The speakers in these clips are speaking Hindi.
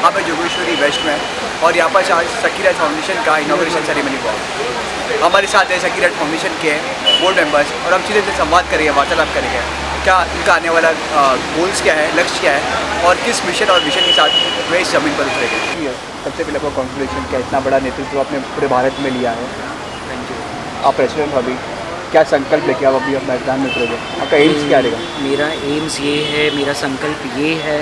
यहाँ पे जोगेश्वरी वेस्ट में, और यहाँ पर आज सकीरत फाउंडेशन का इनॉग्रेशन सेरेमनी हुआ। हमारे साथ है सकीरत फाउंडेशन के बोर्ड मेंबर्स, और हम सीधे से संवाद करेंगे, वार्तालाप करेंगे क्या इनका आने वाला गोल्स क्या है, लक्ष्य क्या है, और किस मिशन और विजन के साथ वे इस जमीन पर उतरेंगे। सबसे पहले आपको कॉन्ग्रेचुलेशन, क्या इतना बड़ा नेतृत्व आपने पूरे भारत में लिया है। Thank you. आप प्रेसिडेंट अभी क्या संकल्प लेके आप अभी मैदान में उतरोगे, आपका एम्स क्या रहेगा? मेरा एम्स ये है, मेरा संकल्प ये है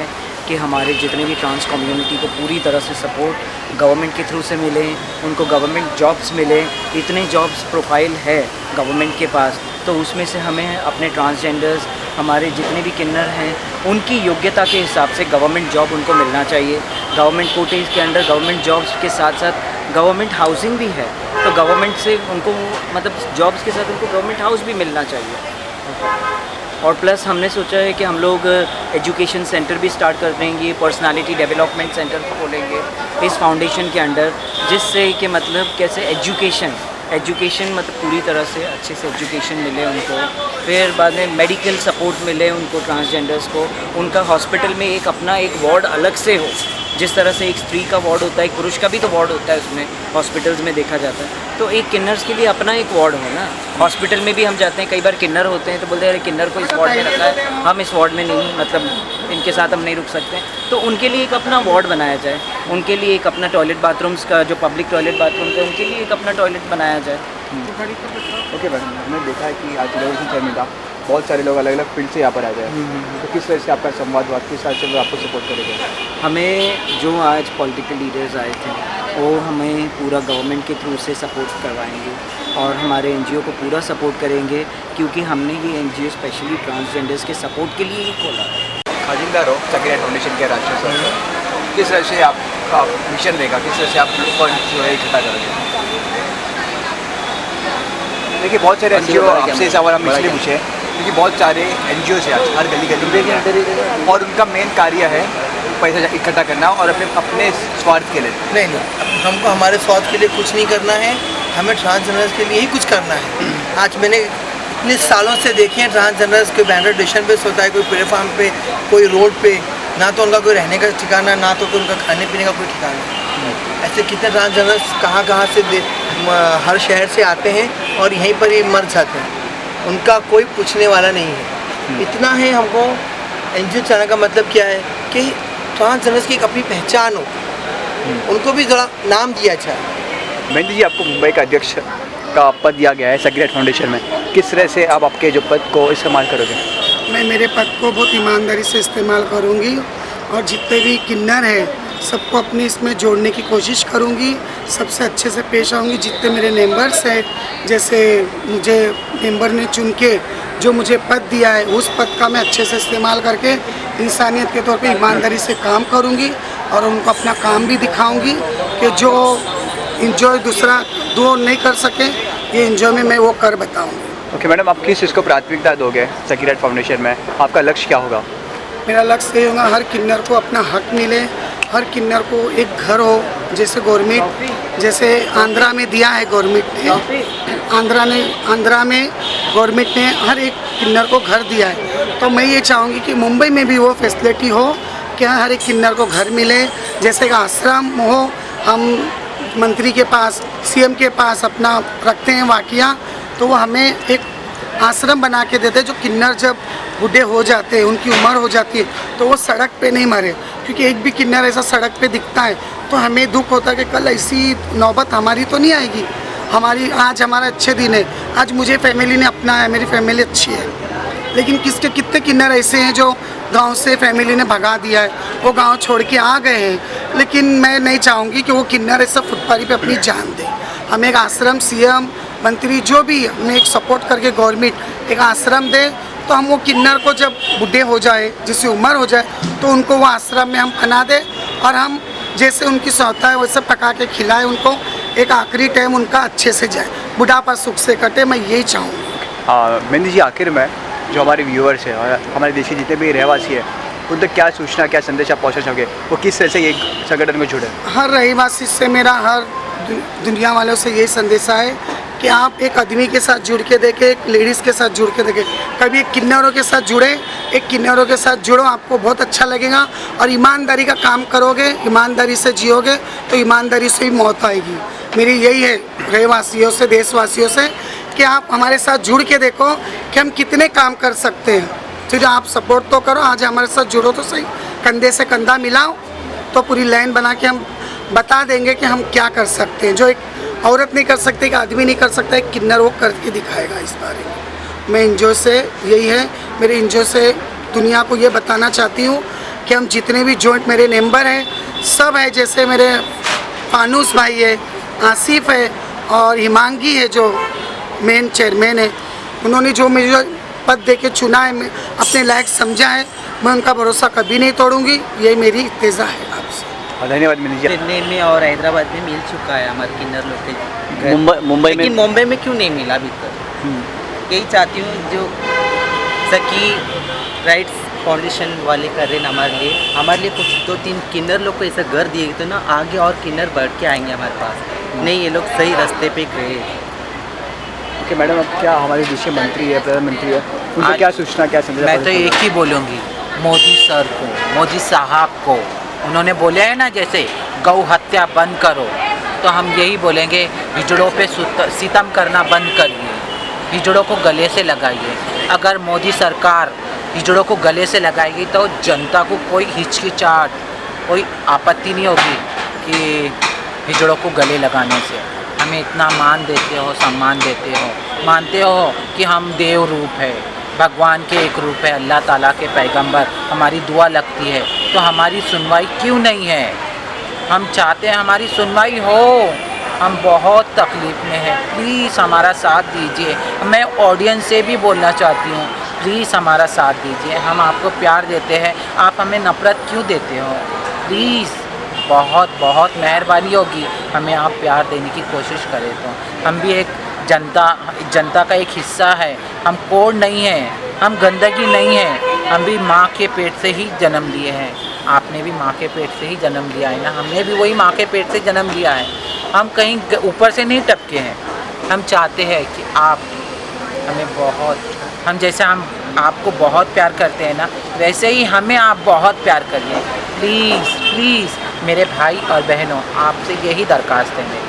कि हमारे जितने भी ट्रांस कम्युनिटी को पूरी तरह से सपोर्ट गवर्नमेंट के थ्रू से मिले, उनको गवर्नमेंट जॉब्स मिले। इतने जॉब्स प्रोफाइल है गवर्नमेंट के पास, तो उसमें से हमें अपने ट्रांसजेंडर्स, हमारे जितने भी किन्नर हैं, उनकी योग्यता के हिसाब से गवर्नमेंट जॉब उनको मिलना चाहिए। गवर्नमेंट कोटे के अंडर गवर्नमेंट जॉब्स के साथ साथ गवर्नमेंट हाउसिंग भी है, तो गवर्नमेंट से उनको मतलब जॉब्स के साथ उनको गवर्नमेंट हाउस भी मिलना चाहिए। और प्लस हमने सोचा है कि हम लोग एजुकेशन सेंटर भी स्टार्ट कर देंगे, पर्सनालिटी डेवलपमेंट सेंटर खोलेंगे इस फाउंडेशन के अंडर, जिससे कि मतलब कैसे एजुकेशन मतलब पूरी तरह से अच्छे से एजुकेशन मिले उनको, फिर बाद में मेडिकल सपोर्ट मिले उनको, ट्रांसजेंडर्स को उनका हॉस्पिटल में एक अपना एक वार्ड अलग से हो। जिस तरह से एक स्त्री का वार्ड होता है, एक पुरुष का भी तो वार्ड होता है उसमें हॉस्पिटल्स में देखा जाता है, तो एक किन्नर्स के लिए अपना एक वार्ड हो ना। हॉस्पिटल में भी हम जाते हैं, कई बार किन्नर होते हैं तो बोलते हैं अरे किन्नर को इस वार्ड में रखा है, हम इस वार्ड में नहीं, मतलब इनके साथ हम नहीं रुक सकते, तो उनके लिए एक अपना वार्ड बनाया जाए, उनके लिए एक अपना टॉयलेट बाथरूम्स का जो पब्लिक टॉयलेट बाथरूम है उनके लिए एक अपना टॉयलेट बनाया जाए। ओके मैडम, हमने देखा है कि आज इनॉग्रेशन सेरेमनी था, बहुत सारे लोग अलग अलग फील्ड से यहाँ पर आ जाए, तो किस तरह से आपका संवाद हुआ, किस तरह से वो आपको सपोर्ट करेंगे? हमें जो आज पॉलिटिकल लीडर्स आए थे वो हमें पूरा गवर्नमेंट के थ्रू से सपोर्ट करवाएंगे और हमारे एनजीओ को पूरा सपोर्ट करेंगे, क्योंकि हमने ये एनजीओ स्पेशली ट्रांसजेंडर्स के सपोर्ट के लिए ही खोला है। खाजिंदा रहो सकीरत फाउंडेशन के राष्ट्रीय सदस्य, किस तरह से आपका मिशन रहेगा, किस तरह से आप फंड जो है इकट्ठा करोगे? देखिए बहुत सारे एनजीओ आपसे सवाल हम इसलिए पूछे क्योंकि बहुत सारे एनजीओ है आज हर गली गली में, और उनका मेन कार्य है पैसा इकट्ठा करना और अपने स्वार्थ के लिए। नहीं, हमको हमारे स्वार्थ के लिए कुछ नहीं करना है, हमें ट्रांसजेंडर्स के लिए ही कुछ करना है। आज मैंने इतने सालों से देखे हैं ट्रांसजेंडर्स के बैंडर स्टेशन पे सोता है, कोई प्लेटफार्म पे, कोई रोड पे, ना तो उनका कोई रहने का ठिकाना, ना तो कोई उनका खाने पीने का कोई ठिकाना। ऐसे कितने ट्रांसजेंडर्स कहाँ से हर शहर से आते हैं और यहीं पर ही मर जाते हैं, उनका कोई पूछने वाला नहीं है। इतना है, हमको एनजीओ चलाने का मतलब क्या है कि ट्रांसजेंडर्स की एक अपनी पहचान हो, उनको भी थोड़ा नाम दिया जाए। मेहंदी जी, आपको मुंबई का अध्यक्ष का पद दिया गया है सकीरत फाउंडेशन में, किस तरह से आप आपके जो पद को इस्तेमाल करोगे? मैं मेरे पद को बहुत ईमानदारी से इस्तेमाल करूंगी और जितने भी किन्नर हैं सबको अपने इसमें जोड़ने की कोशिश करूंगी, सबसे अच्छे से पेश आऊंगी। जितने मेरे मेंबर्स हैं, जैसे मुझे मेंबर ने चुन के जो मुझे पद दिया है, उस पद का मैं अच्छे से इस्तेमाल करके इंसानियत के तौर पे ईमानदारी से काम करूंगी और उनको अपना काम भी दिखाऊंगी कि जो इंजॉय दूसरा दो नहीं कर सके, ये इंजॉय में मैं वो कर बताऊँगी। ओके मैडम, आप किस चीज़ को प्राथमिकता दोगे सकीरत फाउंडेशन में, आपका लक्ष्य क्या होगा? मेरा लक्ष्य ये होगा हर किन्नर को अपना हक मिले, हर किन्नर को एक घर हो, जैसे गवर्नमेंट, जैसे आंध्रा में दिया है गवर्नमेंट ने, आंध्रा में गवर्नमेंट ने हर एक किन्नर को घर दिया है, तो मैं ये चाहूँगी कि मुंबई में भी वो फैसिलिटी हो कि हर एक किन्नर को घर मिले। जैसे एक आश्रम हो, हम मंत्री के पास, सीएम के पास अपना रखते हैं वाकिया, तो वो हमें एक आश्रम बना के देते हैं, जो किन्नर जब बूढ़े हो जाते हैं, उनकी उम्र हो जाती है, तो वो सड़क पे नहीं मरे, क्योंकि एक भी किन्नर ऐसा सड़क पे दिखता है तो हमें दुख होता है कि कल ऐसी नौबत हमारी तो नहीं आएगी। आज हमारा अच्छे दिन है, आज मुझे फैमिली ने अपनाया है, मेरी फैमिली अच्छी है, लेकिन कितने किन्नर ऐसे हैं जो गांव से फैमिली ने भगा दिया है, वो गांव छोड़ के आ गए हैं, लेकिन मैं नहीं चाहूँगी कि वो किन्नर ऐसा फुटपारी पे अपनी जान दे। हमें एक आश्रम, सीएम, मंत्री जो भी हमें एक सपोर्ट करके गवर्नमेंट एक आश्रम दे, तो हम वो किन्नर को जब बूढ़े हो जाए, जिसकी उम्र हो जाए, तो उनको वो आश्रम में हम बना दे और हम जैसे उनकी सौता है वैसे पका के खिलाए उनको, एक आखिरी टाइम उनका अच्छे से जाए, बुढ़ापा सुख से कटे, मैं यही चाहूँगी। मेहंदी जी, आखिर में जो हमारे व्यूअर्स हैं और हमारे देश के जितने भी रहवासी हैं, उन तक क्या सूचना, क्या संदेश आप पहुँचा चाहोगे, वो किस तरह से एक संगठन में जुड़े? हर रहवासी से मेरा, हर दुनिया वालों से यही संदेशा है कि आप एक आदमी के साथ जुड़ के देखें, एक लेडीज़ के साथ जुड़ के देखें, कभी एक किन्नरों के साथ जुड़े, एक किन्नरों के साथ जुड़ो, आपको बहुत अच्छा लगेगा। और ईमानदारी का काम करोगे, ईमानदारी से जियोगे तो ईमानदारी से ही मौत आएगी। मेरी यही है रहवासियों से, देशवासियों से, कि आप हमारे साथ जुड़ के देखो कि हम कितने काम कर सकते हैं। फिर आप सपोर्ट तो करो, आज हमारे साथ जुड़ो तो सही, कंधे से कंधा मिलाओ तो पूरी लाइन बना के हम बता देंगे कि हम क्या कर सकते हैं। जो एक औरत नहीं कर सकती, एक आदमी नहीं कर सकता, एक किन्नर वो करके दिखाएगा। इस बारे में मैं एनजीओ से यही है, मेरे एनजीओ से दुनिया को ये बताना चाहती हूँ कि हम जितने भी जॉइंट मेरे मेंबर हैं सब है, जैसे मेरे फानूस भाई है, आसिफ है और हिमांगी है जो मेन चेयरमैन है, उन्होंने जो मुझे पद दे के चुना है, मैं अपने लायक समझा है, मैं उनका भरोसा कभी नहीं तोड़ूंगी। यही मेरी इत्तेजा है आपसे। धन्यवाद मिनी जी। चेन्नई में और हैदराबाद में मिल चुका है हमारे किन्नर लोग के मुंबई में लेकिन मुंबई में क्यों नहीं मिला अभी तक? यही चाहती हूँ जो सकी राइट्स फाउंडेशन वाले कर रहे हैं हमारे लिए कुछ 2-3 किन्नर लोग को ऐसा घर दिए तो ना आगे और किन्नर बढ़ के आएंगे हमारे पास। नहीं, ये लोग सही रास्ते पे गए। ओके मैडम, अब क्या हमारे विषय मंत्री है, प्रधानमंत्री है, उनसे क्या सूचना, क्या संदेश? मैं तो एक ही बोलूँगी, मोदी सर को, मोदी साहब को, उन्होंने बोले है ना जैसे गौ हत्या बंद करो, तो हम यही बोलेंगे हिजड़ों पे सितम करना बंद करिए, हिजड़ों को गले से लगाइए। अगर मोदी सरकार हिजड़ों को गले से लगाएगी तो जनता को कोई हिचकिचाहट, कोई आपत्ति नहीं होगी कि हिजड़ों को गले लगाने से। हमें इतना मान देते हो, सम्मान देते हो, मानते हो कि हम देव रूप है, भगवान के एक रूप है, अल्लाह ताला के पैगंबर, हमारी दुआ लगती है, तो हमारी सुनवाई क्यों नहीं है? हम चाहते हैं हमारी सुनवाई हो, हम बहुत तकलीफ़ में हैं, प्लीज़ हमारा साथ दीजिए। मैं ऑडियंस से भी बोलना चाहती हूँ, प्लीज़ हमारा साथ दीजिए। हम आपको प्यार देते हैं, आप हमें नफ़रत क्यों देते हो? प्लीज़ बहुत बहुत मेहरबानी होगी, हमें आप प्यार देने की कोशिश करें। तो हम भी एक जनता का एक हिस्सा है, हम कोड नहीं हैं, हम गंदगी नहीं हैं, हम भी माँ के पेट से ही जन्म लिए हैं। आपने भी माँ के पेट से ही जन्म लिया है ना, हमने भी वही माँ के पेट से जन्म लिया है। हम कहीं ऊपर से नहीं टपके हैं। हम चाहते हैं कि आप हमें हम जैसे हम आपको बहुत प्यार करते हैं ना, वैसे ही हमें आप बहुत प्यार करिए। प्लीज़ प्लीज़ मेरे भाई और बहनों, आपसे यही दरख्वास्त है मेरी।